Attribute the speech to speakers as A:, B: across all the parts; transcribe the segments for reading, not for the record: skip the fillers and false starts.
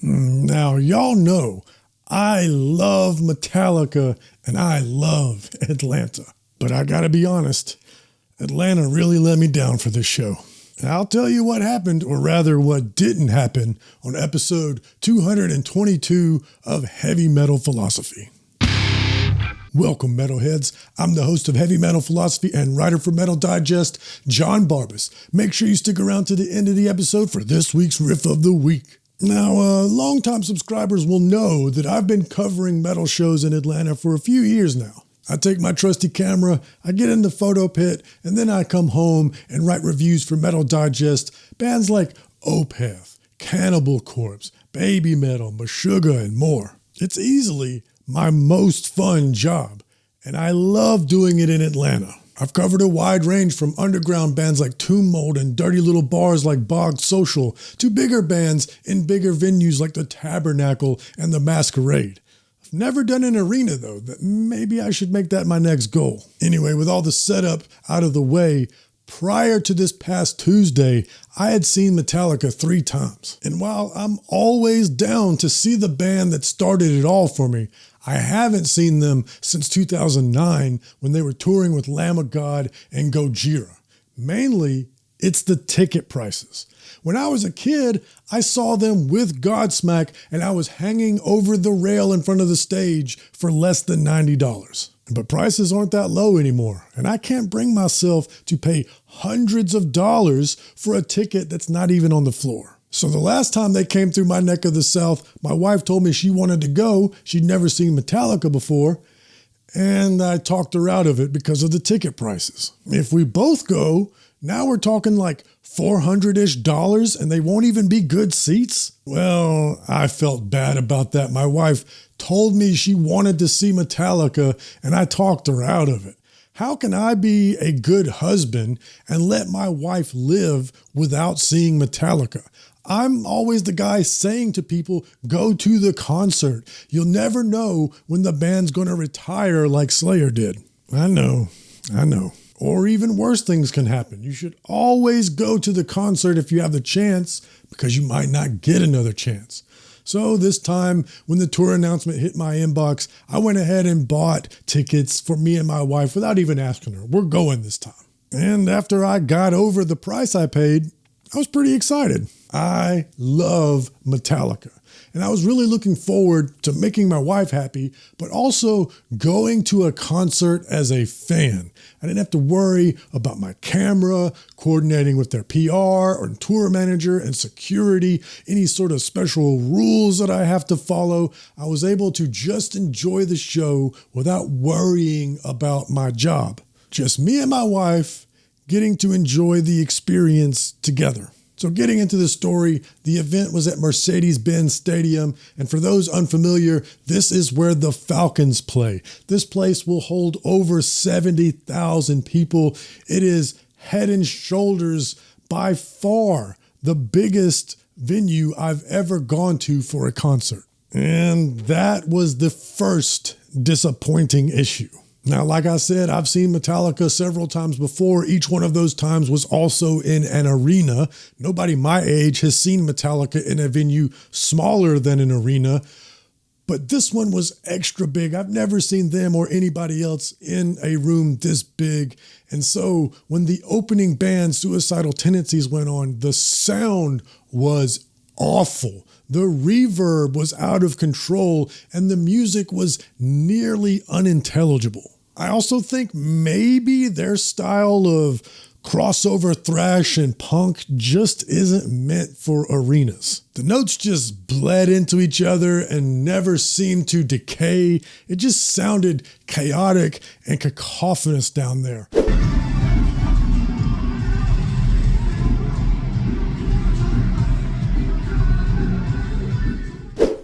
A: Now, y'all know I love Metallica and I love Atlanta. But I gotta be honest, Atlanta really let me down for this show. And I'll tell you what happened, or rather what didn't happen, on episode 222 of Heavy Metal Philosophy. Welcome, metalheads. I'm the host of Heavy Metal Philosophy and writer for Metal Digest, Jon Barbas. Make sure you stick around to the end of the episode for this week's Riff of the Week. Now, longtime subscribers will know that I've been covering metal shows in Atlanta for a few years now. I take my trusty camera, I get in the photo pit, and then I come home and write reviews for Metal Digest, bands like Opeth, Cannibal Corpse, Baby Metal, Meshuggah, and more. It's easily my most fun job, and I love doing it in Atlanta. I've covered a wide range from underground bands like Tomb Mold and dirty little bars like Bog Social to bigger bands in bigger venues like the Tabernacle and the Masquerade. I've never done an arena though, that maybe I should make that my next goal. Anyway, with all the setup out of the way, prior to this past Tuesday, I had seen Metallica 3 times. And while I'm always down to see the band that started it all for me, I haven't seen them since 2009 when they were touring with Lamb of God and Gojira. Mainly, it's the ticket prices. When I was a kid, I saw them with Godsmack and I was hanging over the rail in front of the stage for less than $90. But prices aren't that low anymore, and I can't bring myself to pay hundreds of dollars for a ticket that's not even on the floor. So the last time they came through my neck of the South, my wife told me she wanted to go. She'd never seen Metallica before, and I talked her out of it because of the ticket prices. If we both go, now we're talking like $400-ish, and they won't even be good seats? Well, I felt bad about that. My wife told me she wanted to see Metallica, and I talked her out of it. How can I be a good husband and let my wife live without seeing Metallica? I'm always the guy saying to people, go to the concert. You'll never know when the band's going to retire like Slayer did. I know. Or even worse things can happen. You should always go to the concert if you have the chance, because you might not get another chance. So this time, when the tour announcement hit my inbox, I went ahead and bought tickets for me and my wife without even asking her. We're going this time. And after I got over the price I paid, I was pretty excited. I love Metallica. And I was really looking forward to making my wife happy, but also going to a concert as a fan. I didn't have to worry about my camera, coordinating with their PR or tour manager and security, any sort of special rules that I have to follow. I was able to just enjoy the show without worrying about my job. Just me and my wife getting to enjoy the experience together. So getting into the story, the event was at Mercedes-Benz Stadium, and for those unfamiliar, this is where the Falcons play. This place will hold over 70,000 people. It is head and shoulders by far the biggest venue I've ever gone to for a concert. And that was the first disappointing issue. Now, like I said, I've seen Metallica several times before. Each one of those times was also in an arena. Nobody my age has seen Metallica in a venue smaller than an arena, but this one was extra big. I've never seen them or anybody else in a room this big. And so when the opening band, Suicidal Tendencies, went on, the sound was awful. The reverb was out of control, and the music was nearly unintelligible. I also think maybe their style of crossover thrash and punk just isn't meant for arenas. The notes just bled into each other and never seemed to decay. It just sounded chaotic and cacophonous down there.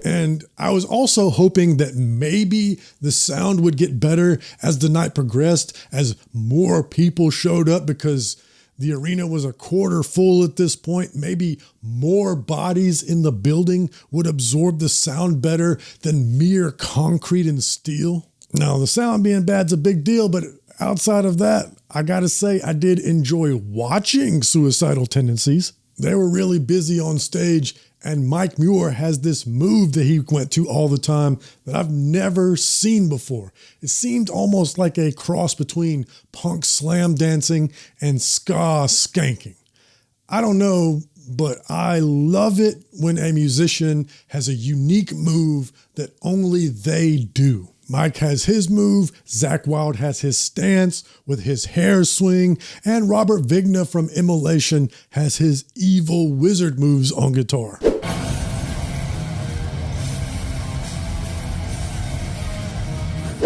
A: And I was also hoping that maybe the sound would get better as the night progressed, as more people showed up, because the arena was a quarter full at this point. Maybe more bodies in the building would absorb the sound better than mere concrete and steel. Now, the sound being bad's a big deal, but outside of that, I gotta say I did enjoy watching Suicidal Tendencies. They were really busy on stage, and Mike Muir has this move that he went to all the time that I've never seen before. It seemed almost like a cross between punk slam dancing and ska skanking. I don't know, but I love it when a musician has a unique move that only they do. Mike has his move, Zakk Wylde has his stance with his hair swing, and Robert Vigna from Immolation has his evil wizard moves on guitar.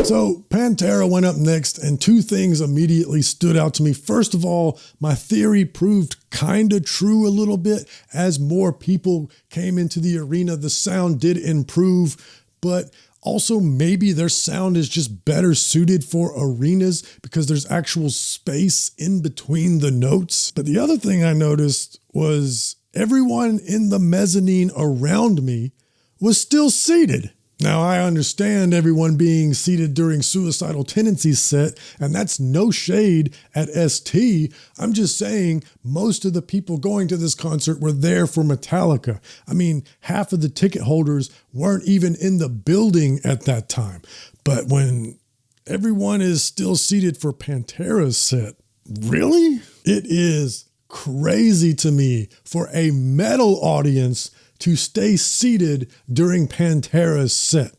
A: So Pantera went up next, and two things immediately stood out to me. First of all, my theory proved kind of true a little bit. As more people came into the arena, the sound did improve, but also maybe their sound is just better suited for arenas because there's actual space in between the notes. But the other thing I noticed was everyone in the mezzanine around me was still seated. Now, I understand everyone being seated during Suicidal Tendencies set, and that's no shade at ST. I'm just saying most of the people going to this concert were there for Metallica. I mean, half of the ticket holders weren't even in the building at that time. But when everyone is still seated for Pantera's set, really? It is crazy to me for a metal audience to stay seated during Pantera's set.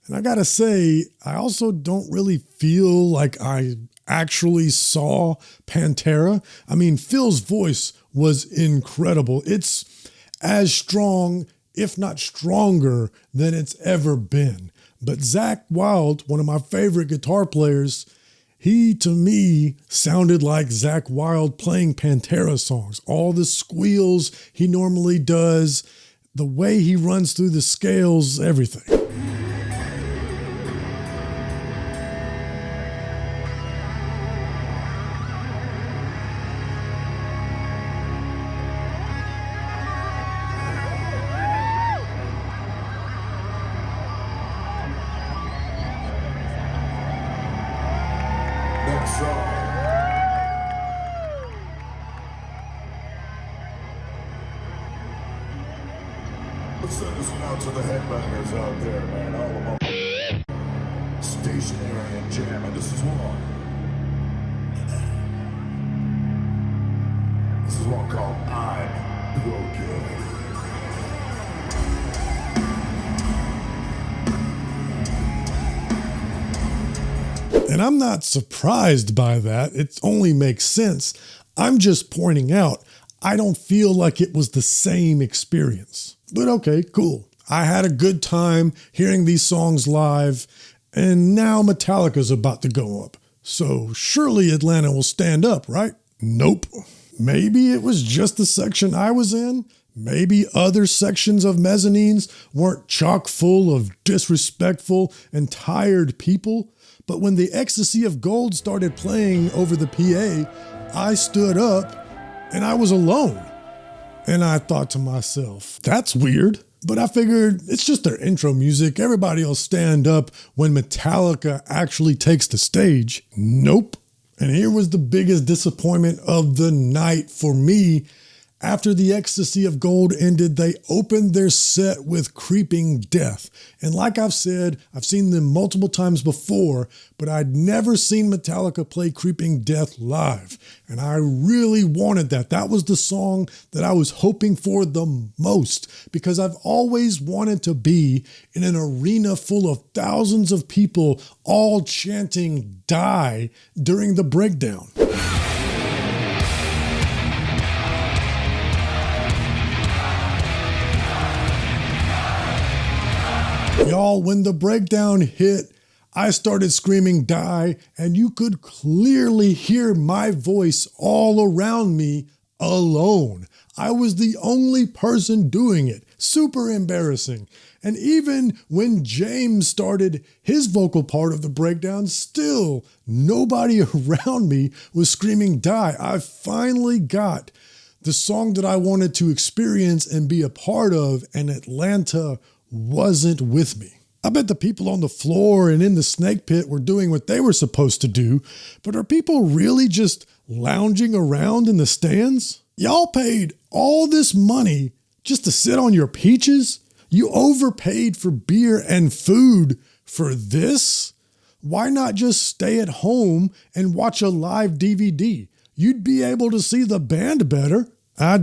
A: And I gotta say, I also don't really feel like I actually saw Pantera. I mean, Phil's voice was incredible. It's as strong, if not stronger, than it's ever been. But Zakk Wylde, one of my favorite guitar players, he, to me, sounded like Zakk Wylde playing Pantera songs. All the squeals he normally does, the way he runs through the scales, everything.
B: Let's send this one out to the headbangers out there, man. All of them stationary and jamming. This is one. This is one called I'm Broken.
A: And I'm not surprised by that. It only makes sense. I'm just pointing out, I don't feel like it was the same experience. But okay, cool. I had a good time hearing these songs live, and now Metallica's about to go up. So surely Atlanta will stand up, right? Nope. Maybe it was just the section I was in. Maybe other sections of mezzanines weren't chock full of disrespectful and tired people. But when the Ecstasy of Gold started playing over the PA, I stood up and I was alone. And I thought to myself, that's weird. But I figured it's just their intro music. Everybody will stand up when Metallica actually takes the stage. Nope. And here was the biggest disappointment of the night for me. After the Ecstasy of Gold ended, they opened their set with Creeping Death. And like I've said, I've seen them multiple times before, but I'd never seen Metallica play Creeping Death live. And I really wanted that. That was the song that I was hoping for the most, because I've always wanted to be in an arena full of thousands of people all chanting "Die" during the breakdown. Y'all, when the breakdown hit, I started screaming "Die," and you could clearly hear my voice all around me alone. I was the only person doing it. Super embarrassing. And even when James started his vocal part of the breakdown, still nobody around me was screaming "Die." I finally got the song that I wanted to experience and be a part of, and Atlanta wasn't with me. I bet the people on the floor and in the snake pit were doing what they were supposed to do, but are people really just lounging around in the stands? Y'all paid all this money just to sit on your peaches? You overpaid for beer and food for this? Why not just stay at home and watch a live DVD? You'd be able to see the band better. I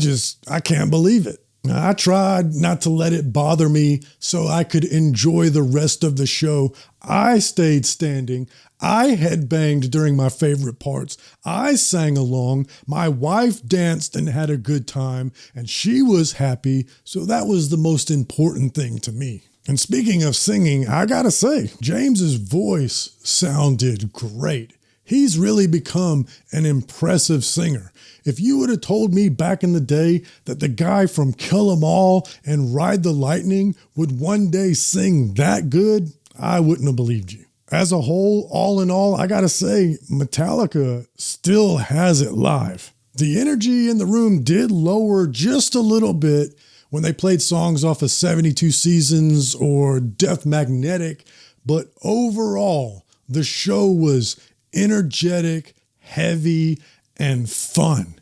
A: can't believe it. I tried not to let it bother me so I could enjoy the rest of the show. I stayed standing. I headbanged during my favorite parts. I sang along. My wife danced and had a good time, and she was happy, so that was the most important thing to me. And speaking of singing, I gotta say, James's voice sounded great. He's really become an impressive singer. If you would have told me back in the day that the guy from Kill 'Em All and Ride the Lightning would one day sing that good, I wouldn't have believed you. As a whole, all in all, I gotta say, Metallica still has it live. The energy in the room did lower just a little bit when they played songs off of 72 Seasons or Death Magnetic, but overall, the show was energetic, heavy, and fun.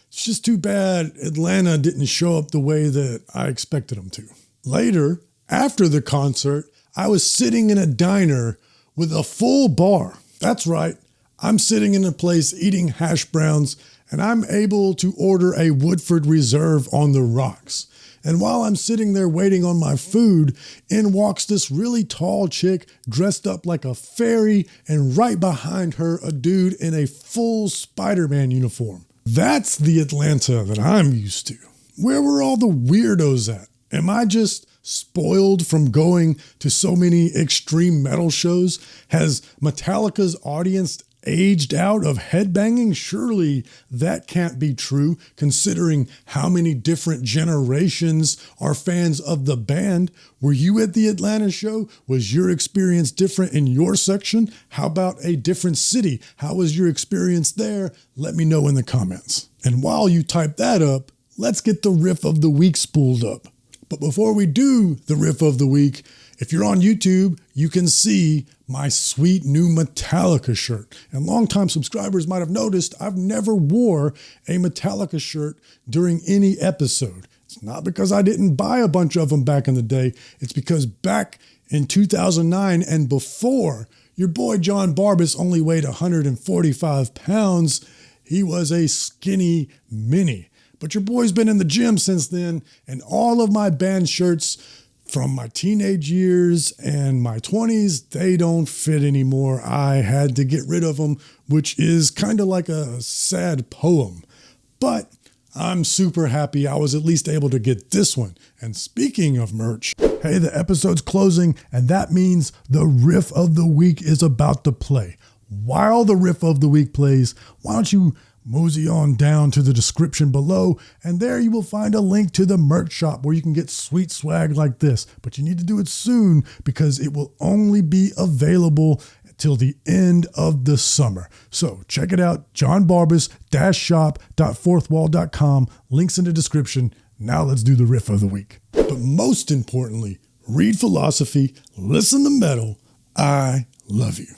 A: It's just too bad Atlanta didn't show up the way that I expected them to. Later, after the concert, I was sitting in a diner with a full bar. That's right, I'm sitting in a place eating hash browns, and I'm able to order a Woodford Reserve on the rocks. And while I'm sitting there waiting on my food, in walks this really tall chick dressed up like a fairy, and right behind her, a dude in a full Spider-Man uniform. That's the Atlanta that I'm used to. Where were all the weirdos at? Am I just spoiled from going to so many extreme metal shows? Has Metallica's audience aged out of headbanging? Surely that can't be true, considering how many different generations are fans of the band. Were you at the Atlanta show? Was your experience different in your section? How about a different city? How was your experience there? Let me know in the comments. And while you type that up, let's get the riff of the week spooled up. But before we do the riff of the week, if you're on YouTube, you can see my sweet new Metallica shirt. And longtime subscribers might have noticed I've never wore a Metallica shirt during any episode. It's not because I didn't buy a bunch of them back in the day. It's because back in 2009 and before, your boy Jon Barbas only weighed 145 pounds. He was a skinny mini. But your boy's been in the gym since then, and all of my band shirts from my teenage years and my 20s, they don't fit anymore. I had to get rid of them, which is kind of like a sad poem. But I'm super happy I was at least able to get this one. And speaking of merch, hey, the episode's closing, and that means the riff of the week is about to play. While the riff of the week plays, why don't you mosey on down to the description below, and there you will find a link to the merch shop where you can get sweet swag like this. But you need to do it soon because it will only be available till the end of the summer. So check it out, JonBarbas-shop.fourthwall.com. Links in the description. Now let's do the riff of the week. But most importantly, read philosophy, listen to metal. I love you.